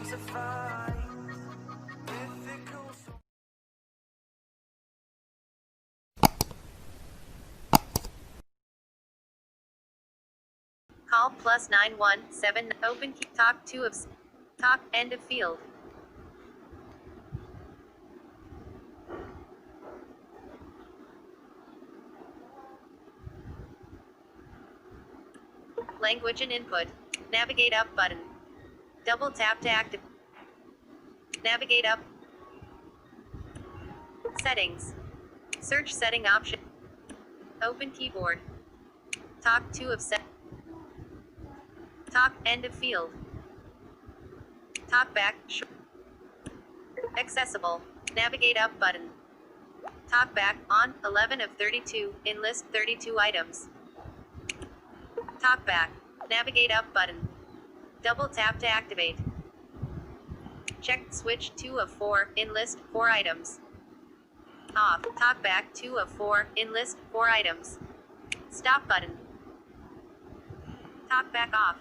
Call +917 open key talk 2 of talk end of field. Language and input. Navigate up button. Double tap to activate. Navigate up. Settings. Search setting option. Open keyboard. Talk 2 of set. Talk end of field. TalkBack. Accessible. Navigate up button. TalkBack on 11 of 32 in list 32 items. TalkBack. Navigate up button. Double tap to activate. Check switch 2 of 4 in list 4 items. Off. TalkBack 2 of 4 in list 4 items. Stop button. TalkBack off.